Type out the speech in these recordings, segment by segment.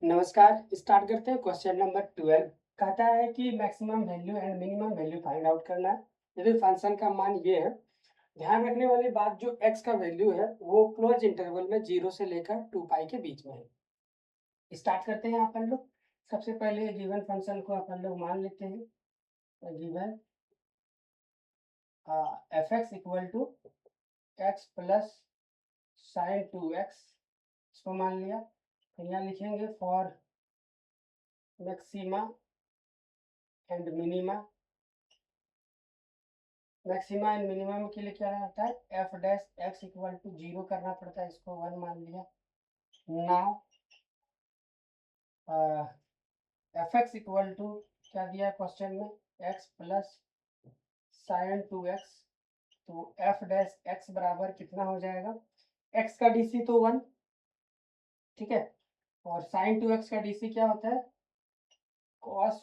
नमस्कार। स्टार्ट करते हैं। क्वेश्चन नंबर 12 कहता है कि maximum value and minimum value find out करना है। यदि फंक्शन का मान ये है, ध्यान रखने वाली बात, जो x का वैल्यू है वो क्लोज इंटरवल में 0 से लेकर 2 पाई के बीच में है। स्टार्ट करते हैं अपन लोग। सबसे पहले गिवन फंक्शन को अपन लोग मान लेते हैं। Given f x equal to x plus sine 2x, इसको मान लिया। फिर यहाँ लिखेंगे for maxima and minima. Maxima and minimum के लिए क्या रहता है, f dash x equal to 0 करना पड़ता है, इसको 1 मान लिया। Now f x equal to क्या दिया है क्वेश्चन में, एक्स प्लस साइन 2x। तो एफ डैश एक्स बराबर कितना हो जाएगा, एक्स का डीसी तो 1, ठीक है, और साइन 2x का डीसी क्या होता है, कॉस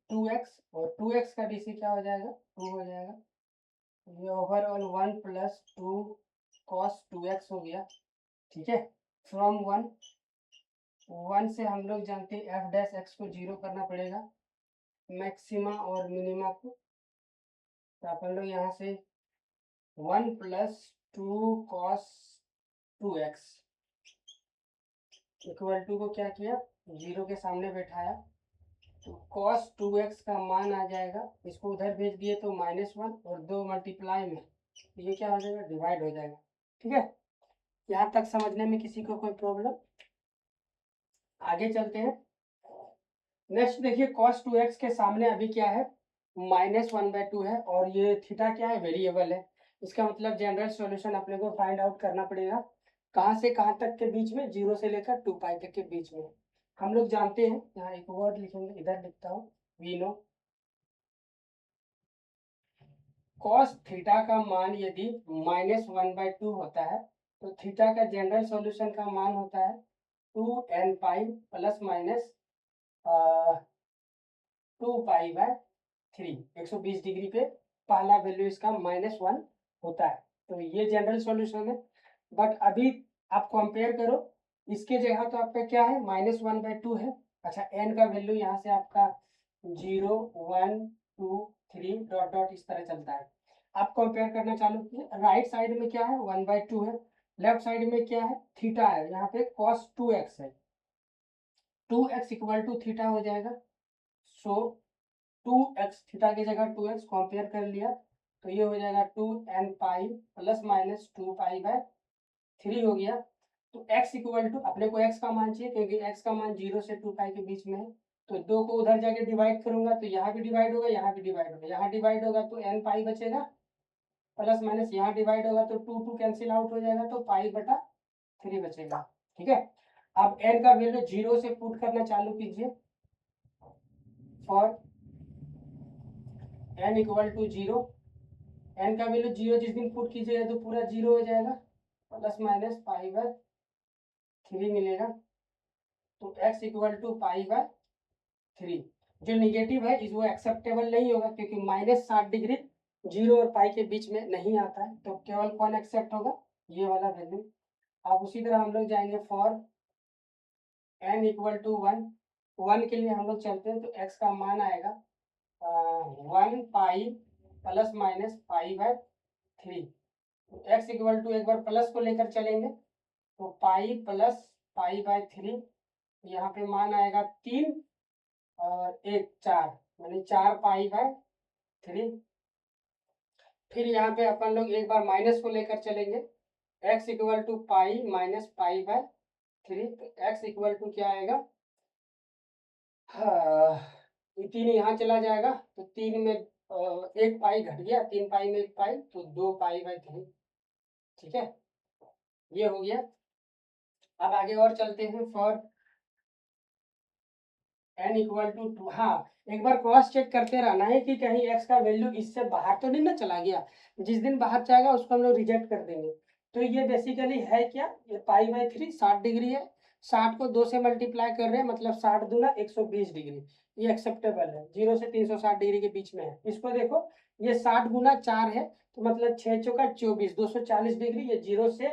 2x, और 2x का डीसी क्या हो जाएगा, 2 हो जाएगा। ये ओवरऑल 1 प्लस 2 कॉस 2x हो गया, ठीक है। फ्रॉम 1 से हम लोग जानते हैं एफ डैश एक्स को 0 करना पड़ेगा, मैक्सिमा और मिनिमा को। तो अपन लोग यहाँ से 1 plus 2 cos 2x equal to को क्या किया, 0 के सामने बैठाया। तो कॉस 2x का मान आ जाएगा, इसको उधर भेज दिए तो -1, और 2 मल्टीप्लाई में ये क्या हो जाएगा, डिवाइड हो जाएगा, ठीक है। यहाँ तक समझने में किसी को कोई प्रॉब्लम? आगे चलते हैं। नेक्स्ट देखिए, cos 2x के सामने अभी क्या है, -1/2 है, और ये थीटा क्या है, वेरिएबल है। इसका मतलब जनरल सॉल्यूशन अपने को फाइंड आउट करना पड़ेगा। कहाँ से कहाँ तक के बीच में, 0 से लेकर 2 पाई तक के बीच में। हम लोग जानते हैं, यहाँ एक वर्ड लिखेंगे, इधर लिखता हूँ, वी नो cos थीटा का मान यदि -1/2 होता है, तो थीटा का जनरल सॉल्यूशन का मान होता है 2n pi plus minus 2 pi by 3। 120 degree पे पहला वैल्यू इसका -1 होता है। तो ये जनरल सॉल्यूशन है। बट अभी आप कंपेयर करो, इसके जगह तो आपका क्या है, -1/2 है। अच्छा, n का वैल्यू यहाँ से आपका 0 1 2 3 डॉट डॉट इस तरह चलता है। आप कंपेयर करना चालू कीजिए। राइट साइड में क्या है, 1/2 है। लेफ्ट साइड में क्या है, थीटा है, यहाँ पे cos 2x है। 2x इक्वल टू थीटा हो जाएगा। सो 2x, थीटा की जगह 2x कंपेयर कर लिया, तो ये हो जाएगा 2n pi plus minus 2 pi by 3 हो गया। तो x इक्वल टू, अपने को x का मान चाहिए क्योंकि x का मान 0 से 2 पाई के बीच में है। तो 2 को उधर जाके डिवाइड करूंगा तो यहाँ भी डिवाइड होगा, यहाँ भी डिवाइड होगा, यहाँ डिवाइड होगा तो n पाई बचेगा, प्लस माइनस यहाँ डिवाइड होगा तो 2 2 कैंसिल आउट हो जाएगा, तो पाई बटा 3 बचेगा, ठीक है। अब n का वैल्यू 0 से पुट करना चालू कीजिए। For n equal to 0, n का वैल्यू 0 जिस दिन पुट कीजिएगा तो पूरा 0 हो जाएगा, प्लस माइनस पाई बाय 3 मिलेगा। तो x equal to pi by 3। जो निगेटिव है इस वो एक्सेप्टेबल नहीं होगा, क्योंकि -60 डिग्री 0 और पाई के बीच में नहीं आता है, तो केवल कौन एक्सेप्ट होगा, ये वाला वैल्यू। अब उसी तरह हम लोग जाएंगे फॉर n इक्वल टू 1 के लिए हम लोग चलते हैं, तो x का मान आएगा 1 पाई प्लस माइनस पाई बाय 3। तो x इक्वल टू, एक बार प्लस को लेकर चलेंगे, तो पाई प्लस पाई बाय 3, यहाँ पे मान आएगा 3 और 1 4, यानी 4 पाई बाय 3। फिर यहाँ पे अपन लोग एक बार माइनस को लेकर चलेंगे, x equal to pi minus pi by 3। तो x इक्वल टू क्या आएगा, हाँ, 3 यहाँ चला जाएगा, तो 3 में 1 पाई घट गया, 3 पाई में 1 पाई, तो 2 पाई बाय 3, ठीक है, ये हो गया। अब आगे और चलते हैं। फॉर n इक्वल टू 2, हाँ, एक बार क्रॉस चेक करते रहना है कि कहीं x का वैल्यू इससे बाहर तो नहीं ना चला गया। जिस दिन बाहर जाएगा उसको हम लोग रिजेक्ट कर देंगे। तो ये बेसिकली है क्या, ये पाई बाय 3 60 डिग्री है, 60 को 2 से मल्टीप्लाई कर रहे हैं, मतलब 60 दूना 120 डिग्री, ये एक्सेप्टेबल है, 0 से 360 डिग्री के बीच में है। इसको देखो, ये 60 गुना 4 है, तो मतलब 6 चौका 24, 240 डिग्री, ये 0 से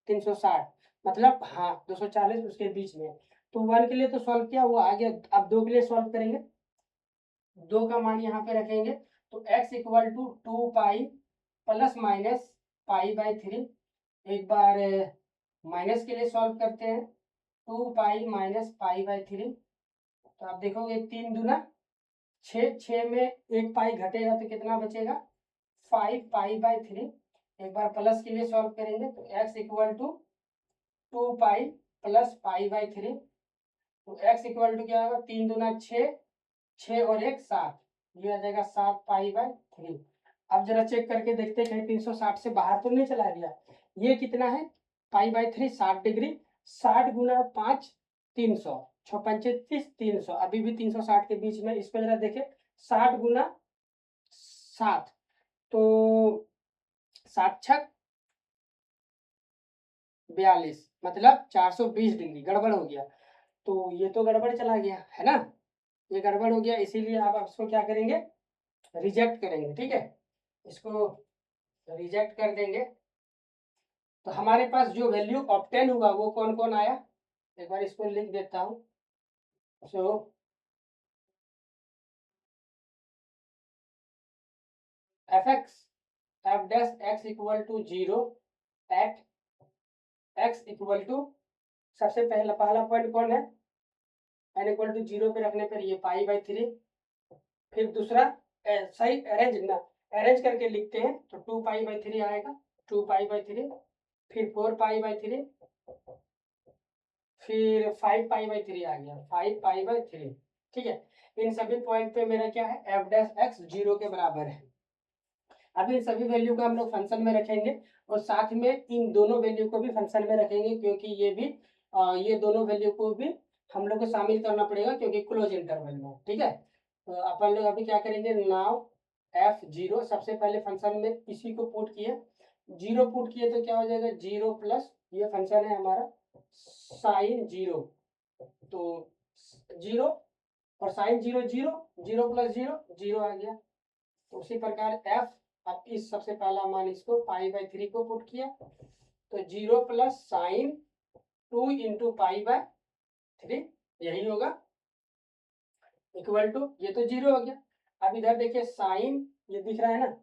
360, मतलब हाँ 240 उसके बीच में। तो 1 के लिए तो सॉल्व किया, वो आ गया। अब 2 के लिए सॉल्व करेंगे, 2 का मान यहाँ पे रखेंगे, तो x equal to 2 pi plus minus pi by 3। एक बार माइनस के लिए सॉल्व करते हैं, 2 पाई माइनस पाई बाई 3। तो आप देखोगे 3 दूना 6, 6 में एक पाई घटेगा तो कितना बचेगा, 5 पाई बाई 3। एक बार प्लस के लिए सॉल्व करेंगे, तो x equal to 2 pi plus pi by 3। तो x इक्वल टू क्या होगा, 3 दूना 6, 6 और 1 7, ये आ जाएगा 7 पाई बाई 3। अब जरा चेक करके देखते हैं कहीं 360 से बाहर तो नहीं चला गया। ये कितना है, पाई बाई 3 60 डिग्री, 60 गुना 5 300, 6 पंचे 30, 300, अभी भी 360 के बीच में। इसको जरा देखें, 60 गुना 7, तो 7 छक 42, मतलब 420 डिग्री, गड़बड़ हो गया। तो ये तो गड़बड़ चला गया है ना, ये गड़बड़ हो गया, इसीलिए आप इसको क्या करेंगे, रिजेक्ट करेंगे। ठीक है, इसको रिजेक्ट कर देंगे। तो हमारे पास जो वैल्यू ऑब्टेन हुआ वो कौन कौन आया, एक बार इसको लिख देता हूँ। So f x f dash x equal to 0 at x equal to, सबसे पहला पॉइंट कौन है, एन इक्वल टू 0 पे रखने पर ये पाई बाई 3। फिर दूसरा सही अरेंज ना, अरेंज करके लिखते हैं, तो 2 पाई बाई 3 आएगा, 2 पाई बाई 3, फिर 4 पाई बाई 3, फिर 5 पाई बाई 3 आ गया, 5 पाई बाई 3। ठीक है, इन सभी पॉइंट पे मेरा क्या है, एफ डैश एक्स 0 के बराबर है। अब इन सभी वैल्यू को हम लोग फंक्शन में रखेंगे, और साथ में इन दोनों वैल्यू को भी फंक्शन में रखेंगे, क्योंकि ये भी ये दोनों वैल्यू को भी हम लोग को शामिल करना पड़ेगा, क्योंकि क्लोज इंटरवल में। ठीक है, तो अपन लोग अभी क्या करेंगे, नाउ f0, सबसे पहले फंक्शन में इसी को पुट किए, 0 पुट किए तो क्या हो जाएगा, 0 प्लस, ये फंक्शन है हमारा साइन 0, तो 0 और साइन 0 0, 0 प्लस 0 0 आ गया। तो उसी प्रकार f, अब इस सबसे पहला मान इसको पाई बाई 3 को पुट किया, तो 0 plus sign 2 into pi by 3, यही होगा, इक्वल टू, ये तो 0 हो गया। अब इधर देखिए साइन, ये दिख रहा है ना,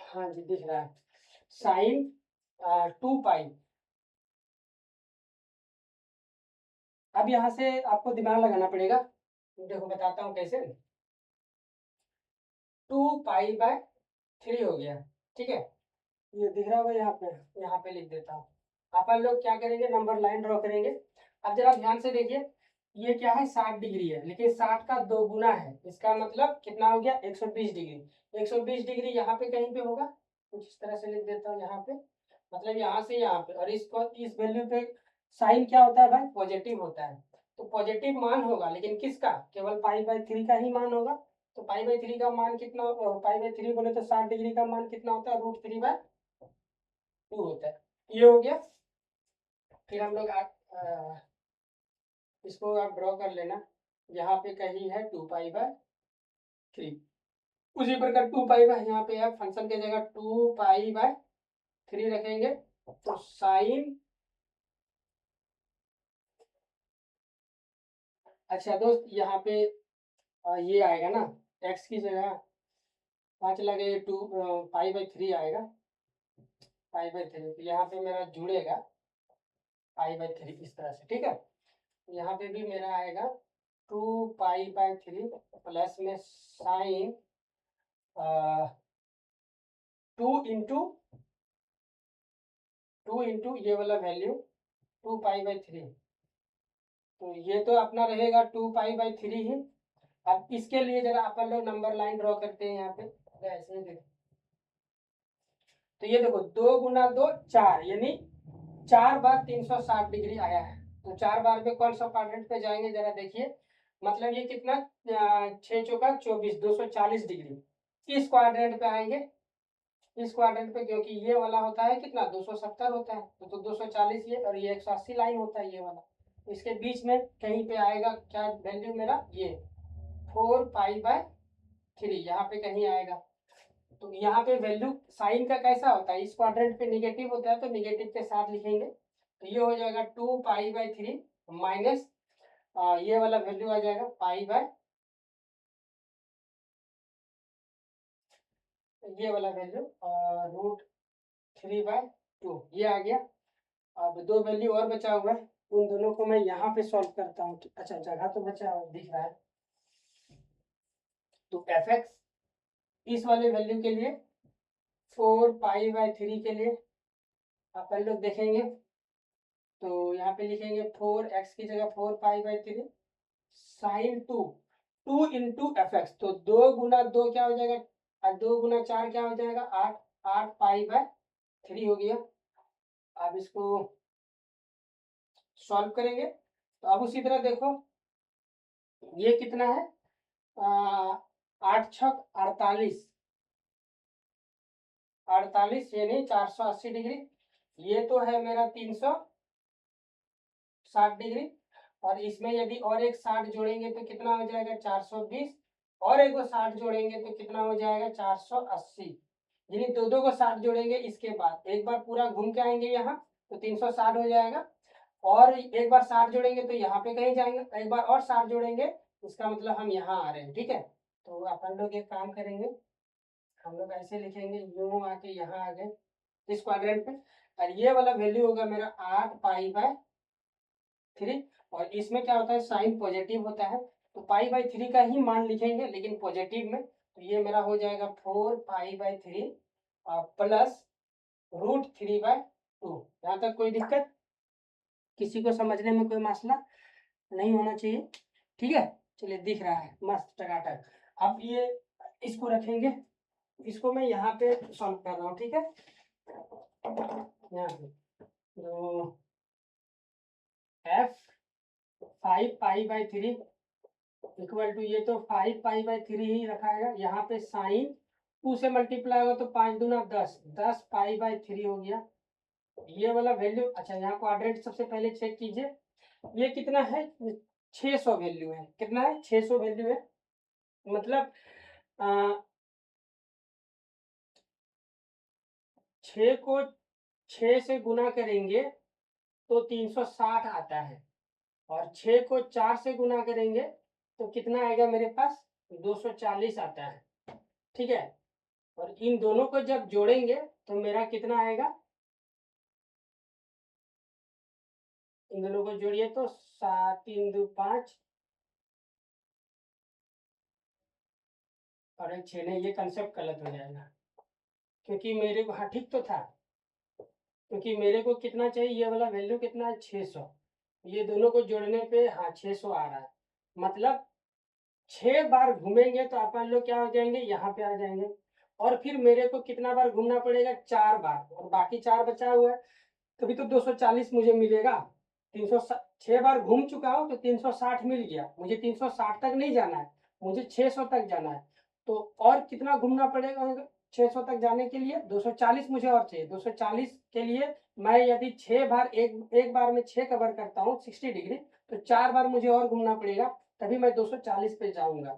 हाँ जी दिख रहा है, साइन 2 पाई। अब यहाँ से आपको दिमाग लगाना पड़ेगा, देखो बताता हूँ कैसे। 2 पाई बाय 3 हो गया। ठीक है, ये दिख रहा होगा, यहाँ पे लिख देता हूँ। अपन लोग क्या करेंगे, नंबर लाइन ड्रॉ करेंगे। अब जरा ध्यान से देखिए, ये क्या है, 60 डिग्री है, लेकिन 60 का 2 गुना है, इसका मतलब कितना हो गया, 120 डिग्री। 120 डिग्री यहाँ पे कहीं पे होगा, कुछ इस तरह से लिख देता हूँ यहाँ पे, मतलब यहाँ से यहाँ पे, और इसको इस वैल्यू पे साइन क्या होता है भाई, पॉजिटिव होता है। तो पॉजिटिव मान होगा, लेकिन किसका, केवल पाई बाई 3 का ही मान होगा। तो पाई बाई 3 का मान कितना, पाई बाई 3 बोले तो 60 डिग्री का मान कितना होता है, √3/2 होता है। ये हो गया। फिर हम लोग इसको आप ड्रॉ कर लेना, यहाँ पे कहीं है 2 पाई बाय 3, उसी प्रकार 2 पाई बाय, यहाँ पे आप फंक्शन की जगह 2 पाई बाय 3 रखेंगे, तो साइन, अच्छा दोस्त यहाँ पे ये आएगा ना, x की जगह 5 लगे 2 पाई बाय 3 आएगा, पाई बाय 3, तो यहाँ पे मेरा जुड़ेगा पाई बाय 3 इस तरह से। ठीक है, यहाँ पे भी मेरा आएगा 2 पाई बाय 3 प्लस में साइन 2 इंटू ये वाला वैल्यू 2 पाई बाय 3, तो ये तो अपना रहेगा 2 पाई बाय 3 ही। अब इसके लिए जरा अपन लोग नंबर लाइन ड्रॉ करते हैं यहाँ पे, ऐसे देखो, तो ये देखो 2 गुना 2 4, यानी 4 बार 360 डिग्री आया है। तो 4 बार में कौन सा क्वाड्रेंट पे जाएंगे, जरा देखिए, मतलब ये कितना, 6 चौका 24, 240 डिग्री इस क्वाड्रेंट पे आएंगे, इस क्वाड्रेंट पे, क्योंकि ये वाला होता है कितना, 270 होता है, तो 240 ये, और ये 180 लाइन होता है ये वाला, इसके बीच में कहीं पे आएगा क्या वैल्यू मेरा, ये 4 पाई बाय 3 यहाँ पे कहीं आएगा। तो यहाँ पे वैल्यू साइन का कैसा होता है, इस क्वाड्रेंट पे निगेटिव होता है, तो निगेटिव के साथ लिखेंगे, तो ये हो जाएगा 2π/3 माइनस ये वाला वैल्यू आ जाएगा ये वाला वैल्यू √3/2 ये आ गया। अब दो वैल्यू और बचा हुआ है, उन दोनों को मैं यहाँ पे सॉल्व करता हूँ। अच्छा जगह तो बचा दिख रहा है। तो fx इस वाले वैल्यू के लिए 4π/3 के लिए अपन लोग देखेंगे, तो यहाँ पे लिखेंगे 4x की जगह 4π/3 साइन 2 इंटू fx। तो 2 × 2 क्या हो जाएगा, 2 × 4 क्या हो जाएगा 8, 8π/3 हो गया। अब इसको सॉल्व करेंगे। तो अब उसी तरह देखो ये कितना है 8 × 6 48, 48 यानी 480 डिग्री। ये तो है मेरा 360 डिग्री, और इसमें यदि और एक 60 जोड़ेंगे तो कितना हो जाएगा 420, और एक को 60 जोड़ेंगे तो कितना हो जाएगा 480। यानी दो दो को 60 जोड़ेंगे, इसके बाद एक बार पूरा घूम के आएंगे यहाँ तो 360 हो जाएगा, और एक बार 60 जोड़ेंगे तो यहाँ पे कहीं जाएंगे, एक बार और 60 जोड़ेंगे, इसका मतलब हम यहाँ आ रहे हैं। ठीक है, तो अपन लोग एक काम करेंगे, हम लोग ऐसे लिखेंगे यूं आके यहाँ आ गए इस क्वाड्रेंट पे, और ये वाला वैल्यू होगा मेरा 8π/3, और इसमें क्या होता है साइन पॉजिटिव होता है, तो π/3 का ही मान लिखेंगे लेकिन पॉजिटिव में। तो ये मेरा हो जाएगा 4π/3 प्लस √3/2। यहाँ तक कोई दिक्कत, किसी को समझने में कोई मसला नहीं होना चाहिए। ठीक है, चलिए दिख रहा है मस्त टकाटक। अब ये इसको रखेंगे, इसको मैं यहाँ पे सॉल्व कर रहा हूँ। ठीक है, यहाँ पे तो f 5π/3 इक्वल टू, ये तो 5π/3 ही रखाएगा, यहाँ पे साइन 2 से मल्टीप्लाई होगा तो 5 दूना 10, 10π/3 हो गया ये वाला वैल्यू। अच्छा यहाँ क्वाड्रेंट सबसे पहले चेक कीजिए, ये कितना है 600 वैल्यू है, कितना है 600 वैल्यू है, मतलब 6 को 6 से गुना करेंगे तो 360 आता है, और 6 को 4 से गुना करेंगे तो कितना आएगा मेरे पास 240 आता है। ठीक है, और इन दोनों को जब जोड़ेंगे तो मेरा कितना आएगा, इन दोनों को जोड़िए तो 7 3 2 5 और 1 6, नहीं ये कंसेप्ट गलत हो जाएगा, क्योंकि मेरे को हाँ ठीक तो था, क्योंकि मेरे को कितना चाहिए, ये वाला वैल्यू कितना है 600, ये दोनों को जोड़ने पे हाँ 600 आ रहा है, मतलब 6 बार घूमेंगे तो अपन लोग क्या हो जाएंगे यहाँ पे आ जाएंगे, और फिर मेरे को कितना बार घूमना पड़ेगा 4 बार, और बाकी 4 बचा हुआ है, तभी तो 240 मुझे मिलेगा। 6 बार घूम चुका हूँ तो 360 मिल गया, मुझे 360 तक नहीं जाना है, मुझे 600 तक जाना है। तो और कितना घूमना पड़ेगा 600 तक जाने के लिए, 240 मुझे और चाहिए। 240 के लिए मैं यदि 6 बार एक बार में 6 कवर करता हूँ 60 डिग्री, तो 4 बार मुझे और घूमना पड़ेगा, तभी मैं 240 पे जाऊंगा।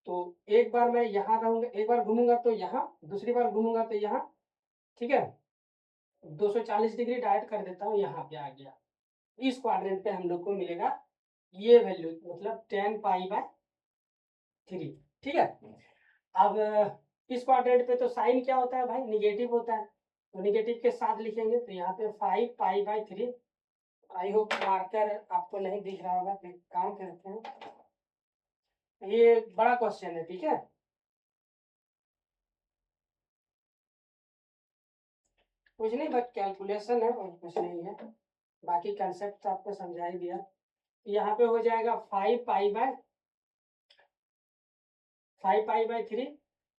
तो एक बार मैं यहाँ रहूंगा, एक बार घूमूंगा तो यहाँ, दूसरी बार घूमूंगा तो यहाँ। ठीक है, 240 डिग्री डायरेक्ट कर देता हूँ, यहाँ पे आ गया। इस क्वाड्रेंट पे हम लोग को मिलेगा ये वैल्यू, मतलब 10π/3। ठीक है, अब इस क्वाड्रेंट पे तो साइन क्या होता है भाई, निगेटिव होता है, तो निगेटिव के साथ लिखेंगे, तो यहाँ पे 5π/3। आई होप मार्कर आपको नहीं दिख रहा होगा, तो काम करते हैं, ये बड़ा क्वेश्चन है। ठीक है, कुछ नहीं बस कैलकुलेशन है और कुछ नहीं है, बाकी कंसेप्ट तो आपको समझा ही दिया। यहाँ पे हो जाएगा 5π/3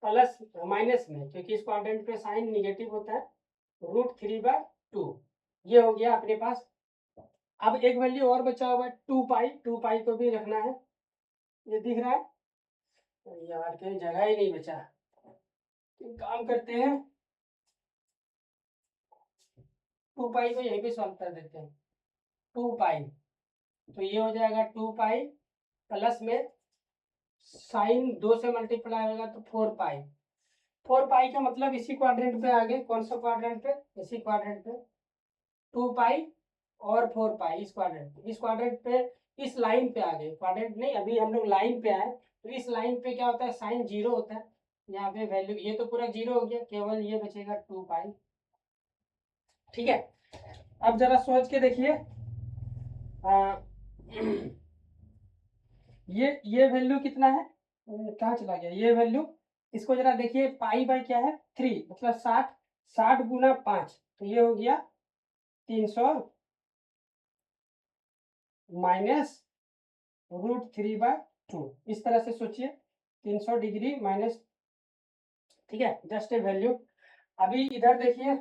प्लस माइनस में, क्योंकि इस क्वाड्रेंट पे साइन निगेटिव होता है, √3/2 ये हो गया अपने पास। अब एक वैल्यू और बचा हुआ है 2π को भी रखना है, ये दिख रहा है, यार कहीं जगह ही नहीं बचा, काम करते हैं 2π को यहीं पे सॉल्व कर देते हैं। 2π तो ये हो जाएगा 2π प्लस में साइन 2 से मल्टीप्लाई होगा तो 4π। 4π का मतलब इसी क्वाड्रेंट पे आ गए, कौन सा क्वाड्रेंट पे, इसी क्वाड्रेंट पे 2π और 4 पाई इस क्वाड्रेंट पे, इस लाइन पे आ गए, क्वाड्रेंट नहीं, अभी हम लोग लाइन पे आए, तो इस लाइन पे क्या होता है, साइन जीरो होता है, यहाँ पे वैल्यू, ये तो पूरा जीरो हो गया, केवल ये बचेगा 2 पाई। ठीक है, अब जरा सोच के देखिए, ये वैल्यू कितना है, कहाँ चला गया ये वैल्यू, इसको जरा देखिए, पाई बाय क्या है 3, मतलब 60, 60 गुना 5, तो ये हो गया 300 माइनस √3/2, इस तरह से सोचिए, 300 डिग्री माइनस, ठीक है, जस्ट ए वैल्यू। अभी इधर देखिए,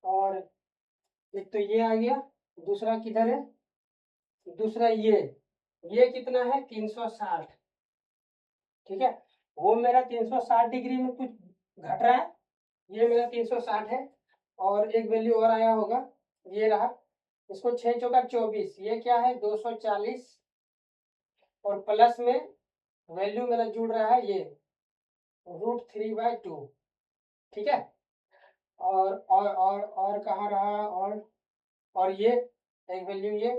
और एक तो ये आ गया, दूसरा किधर है, दूसरा ये कितना है 360, ठीक है, वो मेरा 360 डिग्री में कुछ घट रहा है, ये मेरा 360 है, और एक वैल्यू और आया होगा, ये रहा, इसको 6 चौका 24, ये क्या है 240, और प्लस में वैल्यू मेरा जुड़ रहा है ये √3/2, ठीक है, और कहाँ रहा, और ये एक वैल्यू, ये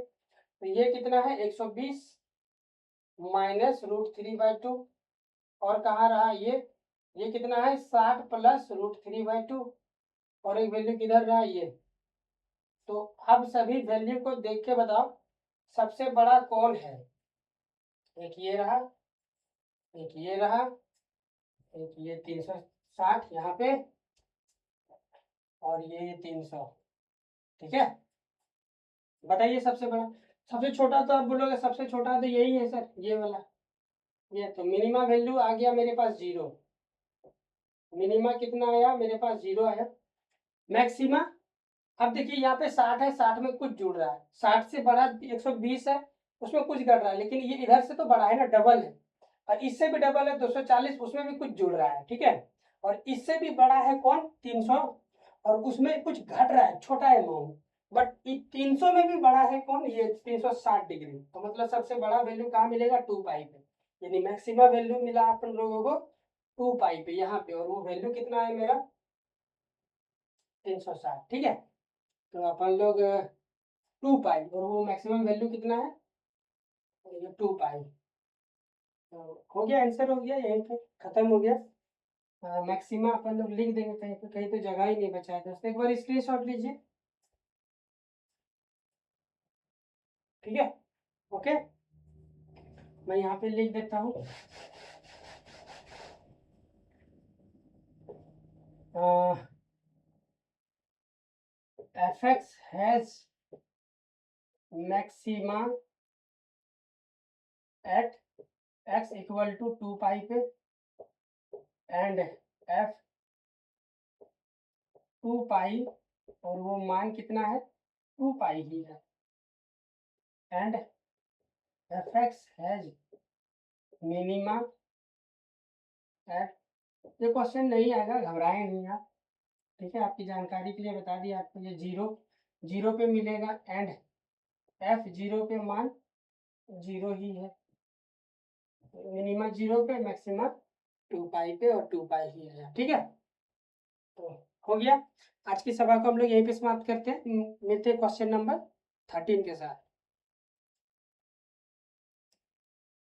तो ये कितना है 120 माइनस √3/2, और कहाँ रहा ये कितना है 60 प्लस √3/2, और एक वैल्यू किधर रहा ये। तो अब सभी वैल्यू को देख के बताओ सबसे बड़ा कौन है, एक ये रहा, एक ये रहा, एक ये 360 यहाँ पे, और ये 300, ठीक है, बताइए सबसे बड़ा, सबसे छोटा तो आप बोलोगे सबसे छोटा तो यही है सर, ये वाला, ये तो मिनिमा वैल्यू आ गया मेरे पास 0, मिनिमा कितना आया मेरे पास 0 आया, मैक्सिमा, अब देखिए यहाँ पे 60 है, 60 में कुछ जुड़ रहा है, 60 से बड़ा 120 है, उसमें कुछ घट रहा है, लेकिन ये इधर से तो बड़ा है ना, डबल है, और इससे भी डबल है 240, उसमें भी कुछ जुड़ रहा है, ठीक है, और इससे भी बड़ा है कौन 300, और उसमें कुछ घट रहा है, छोटा है अमाउंट, बट 300 में भी बड़ा है कौन, ये 360 डिग्री, तो मतलब सबसे बड़ा वैल्यू कहाँ मिलेगा 2 पाई पे, यानी मैक्सिमम वैल्यू मिला अपन लोगों को 2 पाई पे यहाँ पे, और वो वैल्यू कितना है मेरा 360, ठीक है, तो अपन लोग 2 पाई, और वो मैक्सिमम वैल्यू कितना है 2 पाई, तो हो गया, आंसर हो गया, यहीं पे खत्म हो गया, मैक्सिमा अपन लोग लिख देंगे कहीं पे, कहीं तो जगह ही नहीं बचा है दोस्तों, एक बार स्क्रीनशॉट लीजिए, ठीक है, ओके, मैं यहाँ पे लिख देता हूँ, fx has maxima at x equal to 2 पाई पे, एंड f 2 पाई, और वो मान कितना है 2 पाई ही है, and fx has minima at, ये क्वेश्चन नहीं आएगा, घबराए नहीं आप, ठीक है, आपकी जानकारी के लिए बता दिया आपको, ये जीरो पे मिलेगा, एंड f 0 पे मान 0 ही है, मिनिमा 0 पे, मैक्सिमा 2 पाई पे, और 2 पाई ही है, ठीक है, तो हो गया, आज की सभा को हम लोग यहीं पे समाप्त करते हैं, मिलते हैं क्वेश्चन नंबर 13 के साथ।